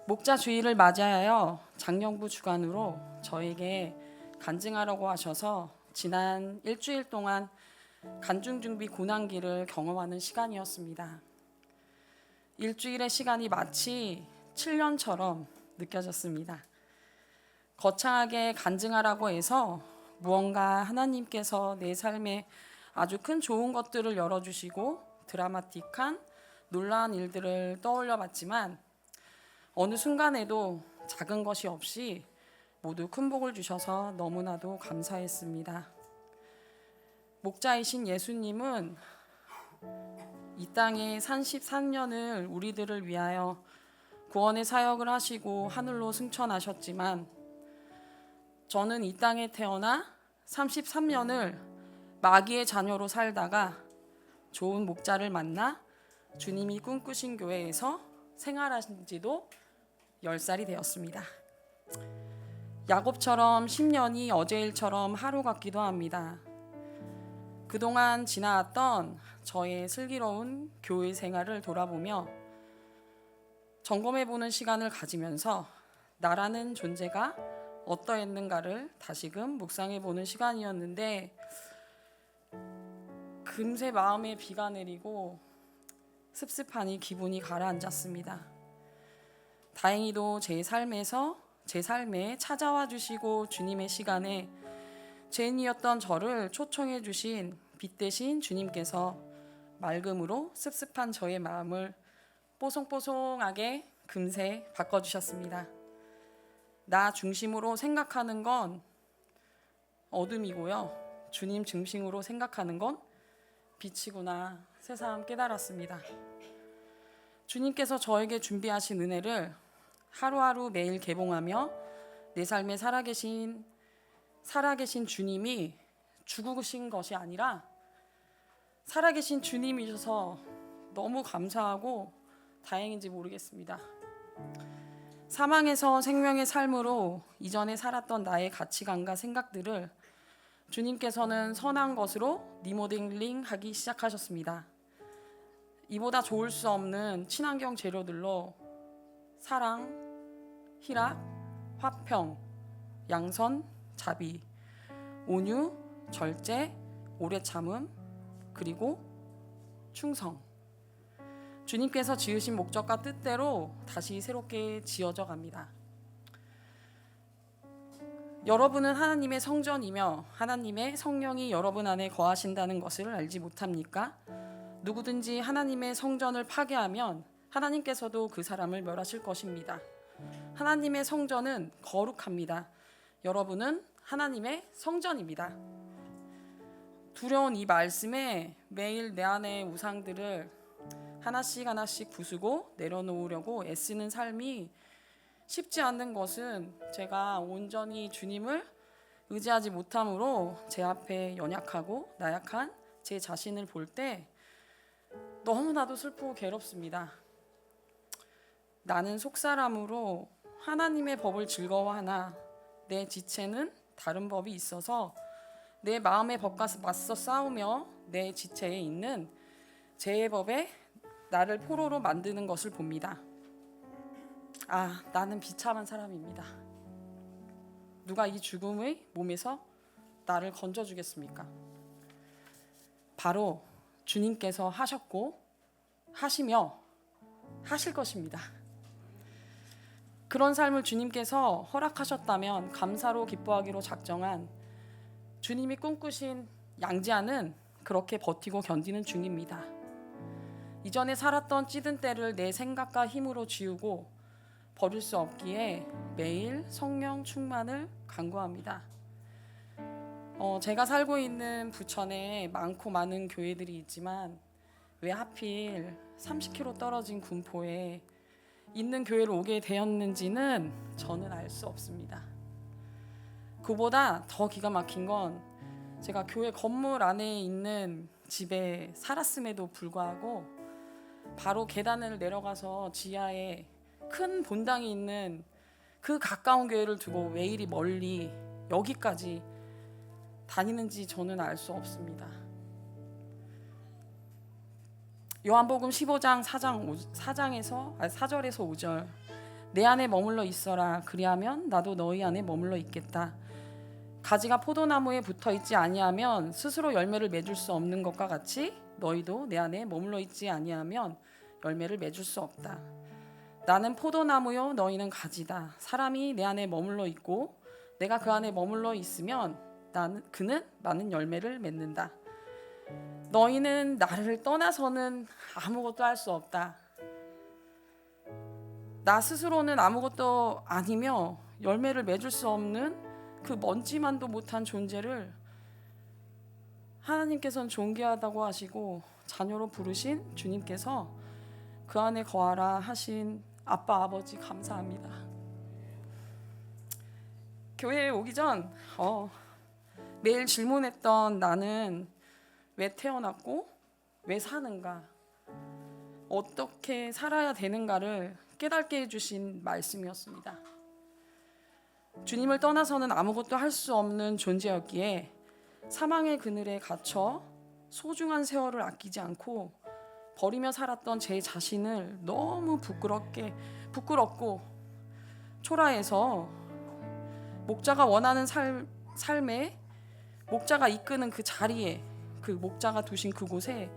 목자 주일을 맞이하여 장령부 주관으로 저에게 간증하라고 하셔서 지난 일주일 동안 간증 준비 고난기를 경험하는 시간이었습니다. 일주일의 시간이 마치 7년처럼 느껴졌습니다. 거창하게 간증하라고 해서 무언가 하나님께서 내 삶에 아주 큰 좋은 것들을 열어주시고 드라마틱한 놀라운 일들을 떠올려 봤지만 어느 순간에도 작은 것이 없이 모두 큰 복을 주셔서 너무나도 감사했습니다. 목자이신 예수님은 이 땅에 33년을 우리들을 위하여 구원의 사역을 하시고 하늘로 승천하셨지만 저는 이 땅에 태어나 33년을 마귀의 자녀로 살다가 좋은 목자를 만나 주님이 꿈꾸신 교회에서 생활하신 지도 10살이 되었습니다. 야곱처럼 10년이 어제 일처럼 하루 같기도 합니다. 그동안 지나왔던 저의 슬기로운 교회 생활을 돌아보며 점검해보는 시간을 가지면서 나라는 존재가 어떠했는가를 다시금 묵상해보는 시간이었는데 금세 마음에 비가 내리고 습습하니 기분이 가라앉았습니다. 다행히도 제 삶에 찾아와 주시고 주님의 시간에 죄인이었던 저를 초청해 주신 빛 대신 주님께서 맑음으로 습습한 저의 마음을 뽀송뽀송하게 금세 바꿔주셨습니다. 나 중심으로 생각하는 건 어둠이고요. 주님 중심으로 생각하는 건 빛이구나 새삼 깨달았습니다. 주님께서 저에게 준비하신 은혜를 하루하루 매일 개봉하며 내 삶에 살아계신 주님이 죽으신 것이 아니라 살아계신 주님이셔서 너무 감사하고 다행인지 모르겠습니다. 사망에서 생명의 삶으로 이전에 살았던 나의 가치관과 생각들을 주님께서는 선한 것으로 리모델링하기 시작하셨습니다. 이보다 좋을 수 없는 친환경 재료들로 사랑, 희락, 화평, 양선, 자비, 온유, 절제, 오래 참음, 그리고 충성. 주님께서 지으신 목적과 뜻대로 다시 새롭게 지어져 갑니다. 여러분은 하나님의 성전이며 하나님의 성령이 여러분 안에 거하신다는 것을 알지 못합니까? 누구든지 하나님의 성전을 파괴하면 하나님께서도 그 사람을 멸하실 것입니다. 하나님의 성전은 거룩합니다. 여러분은 하나님의 성전입니다. 두려운 이 말씀에 매일 내 안의 우상들을 하나씩 부수고 내려놓으려고 애쓰는 삶이 쉽지 않는 것은 제가 온전히 주님을 의지하지 못함으로 제 앞에 연약하고 나약한 제 자신을 볼 때 너무나도 슬프고 괴롭습니다. 나는 속사람으로 하나님의 법을 즐거워하나 내 지체는 다른 법이 있어서 내 마음의 법과 맞서 싸우며 내 지체에 있는 죄의 법에 나를 포로로 만드는 것을 봅니다. 나는 비참한 사람입니다. 누가 이 죽음의 몸에서 나를 건져주겠습니까? 바로 주님께서 하셨고 하시며 하실 것입니다. 그런 삶을 주님께서 허락하셨다면 감사로 기뻐하기로 작정한 주님이 꿈꾸신 양지아는 그렇게 버티고 견디는 중입니다. 이전에 살았던 찌든 때를 내 생각과 힘으로 지우고 버릴 수 없기에 매일 성령 충만을 간구합니다. 제가 살고 있는 부천에 많고 많은 교회들이 있지만 왜 하필 30km 떨어진 군포에 있는 교회를 오게 되었는지는 저는 알 수 없습니다. 그보다 더 기가 막힌 건 제가 교회 건물 안에 있는 집에 살았음에도 불구하고 바로 계단을 내려가서 지하에 큰 본당이 있는 그 가까운 교회를 두고 왜 이리 멀리 여기까지 다니는지 저는 알 수 없습니다. 요한복음 15장 4절에서 5절 내 안에 머물러 있어라. 그리하면 나도 너희 안에 머물러 있겠다. 가지가 포도나무에 붙어 있지 아니하면 스스로 열매를 맺을 수 없는 것과 같이 너희도 내 안에 머물러 있지 아니하면 열매를 맺을 수 없다. 나는 포도나무요 너희는 가지다. 사람이 내 안에 머물러 있고 내가 그 안에 머물러 있으면 그는 많은 열매를 맺는다. 너희는 나를 떠나서는 아무것도 할 수 없다. 나 스스로는 아무것도 아니며 열매를 맺을 수 없는 그 먼지만도 못한 존재를 하나님께서는 존귀하다고 하시고 자녀로 부르신 주님께서 그 안에 거하라 하신 아빠 아버지 감사합니다. 교회에 오기 전 매일 질문했던 나는 왜 태어났고 왜 사는가, 어떻게 살아야 되는가를 깨닫게 해주신 말씀이었습니다. 주님을 떠나서는 아무것도 할 수 없는 존재였기에 사망의 그늘에 갇혀 소중한 세월을 아끼지 않고 버리며 살았던 제 자신을 너무 부끄럽고 초라해서 목자가 원하는 삶에 목자가 이끄는 그 자리에, 그 목자가 두신 그곳에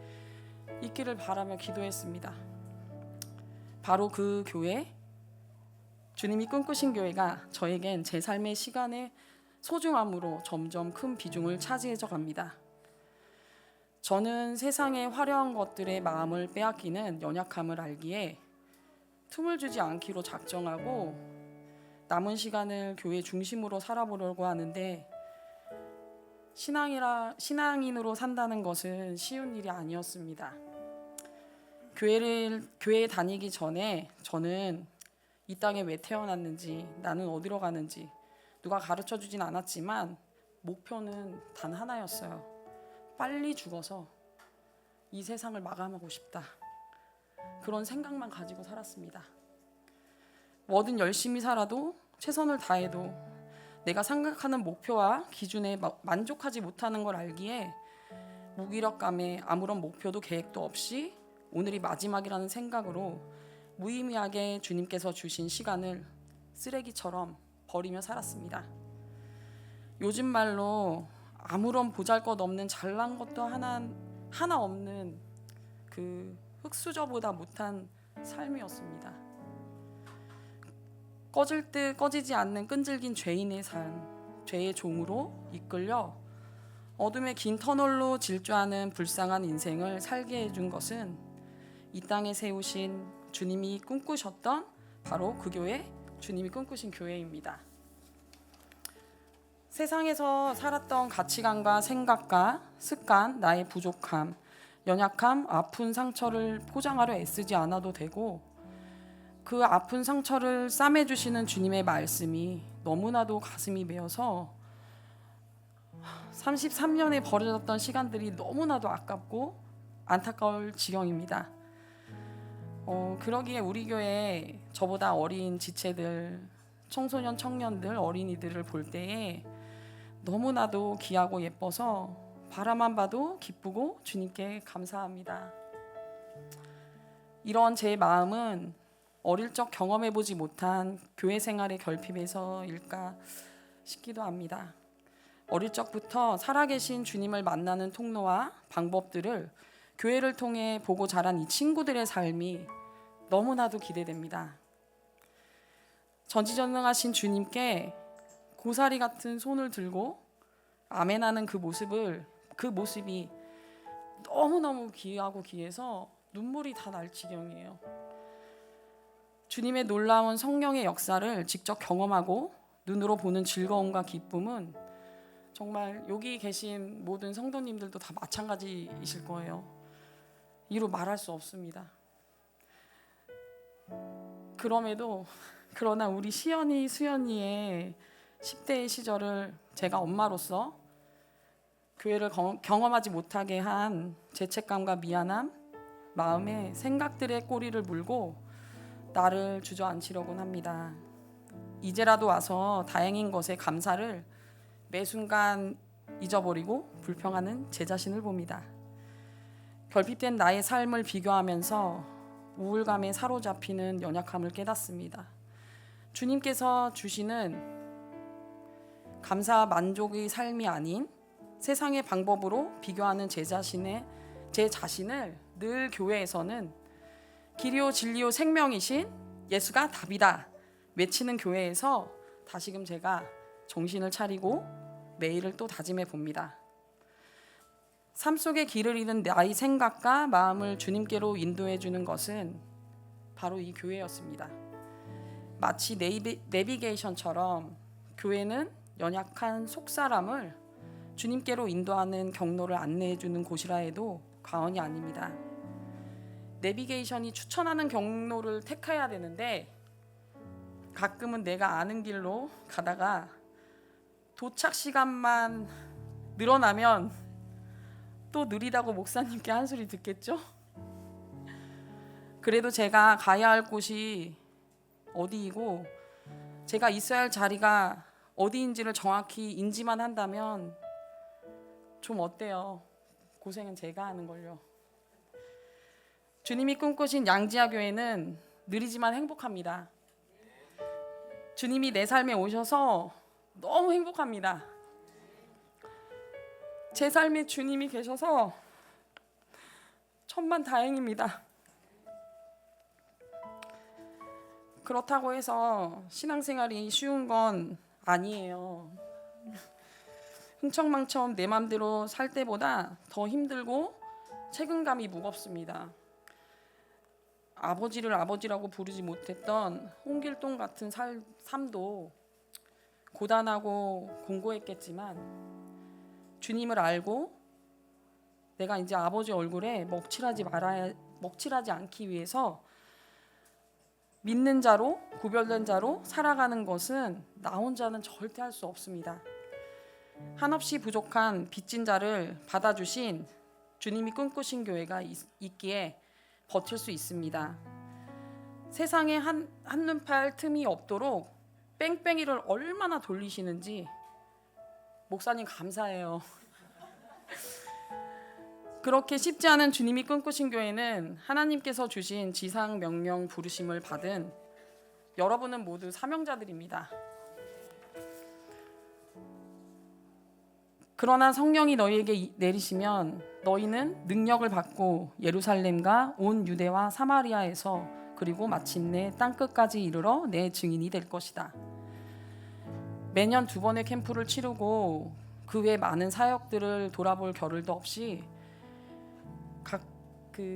있기를 바라며 기도했습니다. 바로 그 교회, 주님이 꿈꾸신 교회가 저에겐 제 삶의 시간의 소중함으로 점점 큰 비중을 차지해져 갑니다. 저는 세상의 화려한 것들의 마음을 빼앗기는 연약함을 알기에 틈을 주지 않기로 작정하고 남은 시간을 교회 중심으로 살아보려고 하는데, 신앙인으로 산다는 것은 쉬운 일이 아니었습니다. 교회에 다니기 전에 저는 이 땅에 왜 태어났는지, 나는 어디로 가는지 누가 가르쳐 주진 않았지만 목표는 단 하나였어요. 빨리 죽어서 이 세상을 마감하고 싶다. 그런 생각만 가지고 살았습니다. 뭐든 열심히 살아도 최선을 다해도 내가 생각하는 목표와 기준에 만족하지 못하는 걸 알기에 무기력감에 아무런 목표도 계획도 없이 오늘이 마지막이라는 생각으로 무의미하게 주님께서 주신 시간을 쓰레기처럼 버리며 살았습니다. 요즘 말로 아무런 보잘것없는 잘난 것도 하나 없는 그 흙수저보다 못한 삶이었습니다. 꺼질 듯 꺼지지 않는 끈질긴 죄인의 삶, 죄의 종으로 이끌려 어둠의 긴 터널로 질주하는 불쌍한 인생을 살게 해준 것은 이 땅에 세우신 주님이 꿈꾸셨던 바로 그 교회, 주님이 꿈꾸신 교회입니다. 세상에서 살았던 가치관과 생각과 습관, 나의 부족함, 연약함, 아픈 상처를 포장하려 애쓰지 않아도 되고, 그 아픈 상처를 싸매주시는 주님의 말씀이 너무나도 가슴이 메어서 33년에 버려졌던 시간들이 너무나도 아깝고 안타까울 지경입니다. 그러기에 우리 교회 저보다 어린 지체들, 청소년, 청년들, 어린이들을 볼 때에 너무나도 귀하고 예뻐서 바라만 봐도 기쁘고 주님께 감사합니다. 이런 제 마음은 어릴 적 경험해보지 못한 교회 생활의 결핍에서일까 싶기도 합니다. 어릴 적부터 살아계신 주님을 만나는 통로와 방법들을 교회를 통해 보고 자란 이 친구들의 삶이 너무나도 기대됩니다. 전지전능하신 주님께 고사리 같은 손을 들고 아멘하는 그 모습이 너무너무 귀하고 귀해서 눈물이 다 날 지경이에요. 주님의 놀라운 성령의 역사를 직접 경험하고 눈으로 보는 즐거움과 기쁨은 정말 여기 계신 모든 성도님들도 다 마찬가지이실 거예요. 이루 말할 수 없습니다. 그러나 우리 수연이의 10대의 시절을 제가 엄마로서 교회를 경험하지 못하게 한 죄책감과 미안함, 마음에 생각들의 꼬리를 물고 나를 주저앉히려곤 합니다. 이제라도 와서 다행인 것에 감사를 매 순간 잊어버리고 불평하는 제 자신을 봅니다. 결핍된 나의 삶을 비교하면서 우울감에 사로잡히는 연약함을 깨닫습니다. 주님께서 주시는 감사 만족의 삶이 아닌 세상의 방법으로 비교하는 제 자신을 늘 교회에서는 길이요 진리요 생명이신 예수가 답이다 외치는 교회에서 다시금 제가 정신을 차리고 매일을 또 다짐해 봅니다. 삶 속에 길을 잃은 나의 생각과 마음을 주님께로 인도해 주는 것은 바로 이 교회였습니다. 마치 내비게이션처럼 교회는 연약한 속사람을 주님께로 인도하는 경로를 안내해 주는 곳이라 해도 과언이 아닙니다. 내비게이션이 추천하는 경로를 택해야 되는데 가끔은 내가 아는 길로 가다가 도착 시간만 늘어나면 또 느리다고 목사님께 한 소리 듣겠죠? 그래도 제가 가야 할 곳이 어디이고 제가 있어야 할 자리가 어디인지를 정확히 인지만 한다면 좀 어때요? 고생은 제가 하는 걸요. 주님이 꿈꾸신 양지아 교회는 느리지만 행복합니다. 주님이 내 삶에 오셔서 너무 행복합니다. 제 삶에 주님이 계셔서 천만다행입니다. 그렇다고 해서 신앙생활이 쉬운 건 아니에요. 흥청망청 내 맘대로 살 때보다 더 힘들고 책임감이 무겁습니다. 아버지를 아버지라고 부르지 못했던 홍길동 같은 삶도 고단하고 공고했겠지만 주님을 알고 내가 이제 아버지 얼굴에 먹칠하지 않기 위해서 믿는 자로 구별된 자로 살아가는 것은 나 혼자는 절대 할 수 없습니다. 한없이 부족한 빚진 자를 받아주신 주님이 꿈꾸신 교회가 있기에 버틸 수 있습니다. 세상에 한눈팔 틈이 없도록 뺑뺑이를 얼마나 돌리시는지 목사님 감사해요. 그렇게 쉽지 않은 주님이 꿈꾸신 교회는 하나님께서 주신 지상 명령 부르심을 받은 여러분은 모두 사명자들입니다. 그러나 성령이 너희에게 내리시면 너희는 능력을 받고 예루살렘과 온 유대와 사마리아에서 그리고 마침내 땅끝까지 이르러 내 증인이 될 것이다. 매년 2번의 캠프를 치르고 그 외 많은 사역들을 돌아볼 겨를도 없이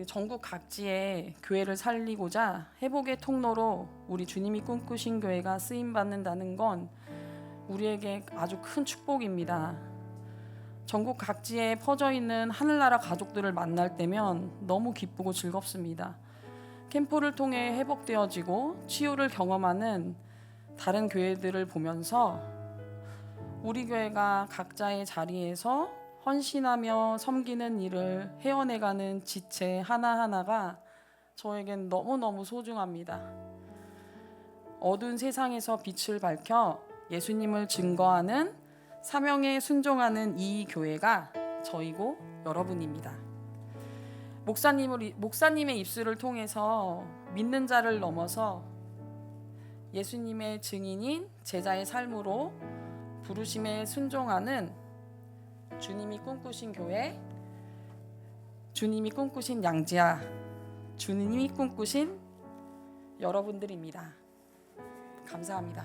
전국 각지에 교회를 살리고자 회복의 통로로 우리 주님이 꿈꾸신 교회가 쓰임받는다는 건 우리에게 아주 큰 축복입니다. 전국 각지에 퍼져 있는 하늘나라 가족들을 만날 때면 너무 기쁘고 즐겁습니다. 캠프를 통해 회복되어지고 치유를 경험하는 다른 교회들을 보면서 우리 교회가 각자의 자리에서 헌신하며 섬기는 일을 헤어내가는 지체 하나하나가 저에겐 너무너무 소중합니다. 어두운 세상에서 빛을 밝혀 예수님을 증거하는 사명에 순종하는 이 교회가 저이고 여러분입니다. 목사님의 입술을 통해서 믿는 자를 넘어서 예수님의 증인인 제자의 삶으로 부르심에 순종하는 주님이 꿈꾸신 교회, 주님이 꿈꾸신 양지아, 주님이 꿈꾸신 여러분들입니다. 감사합니다.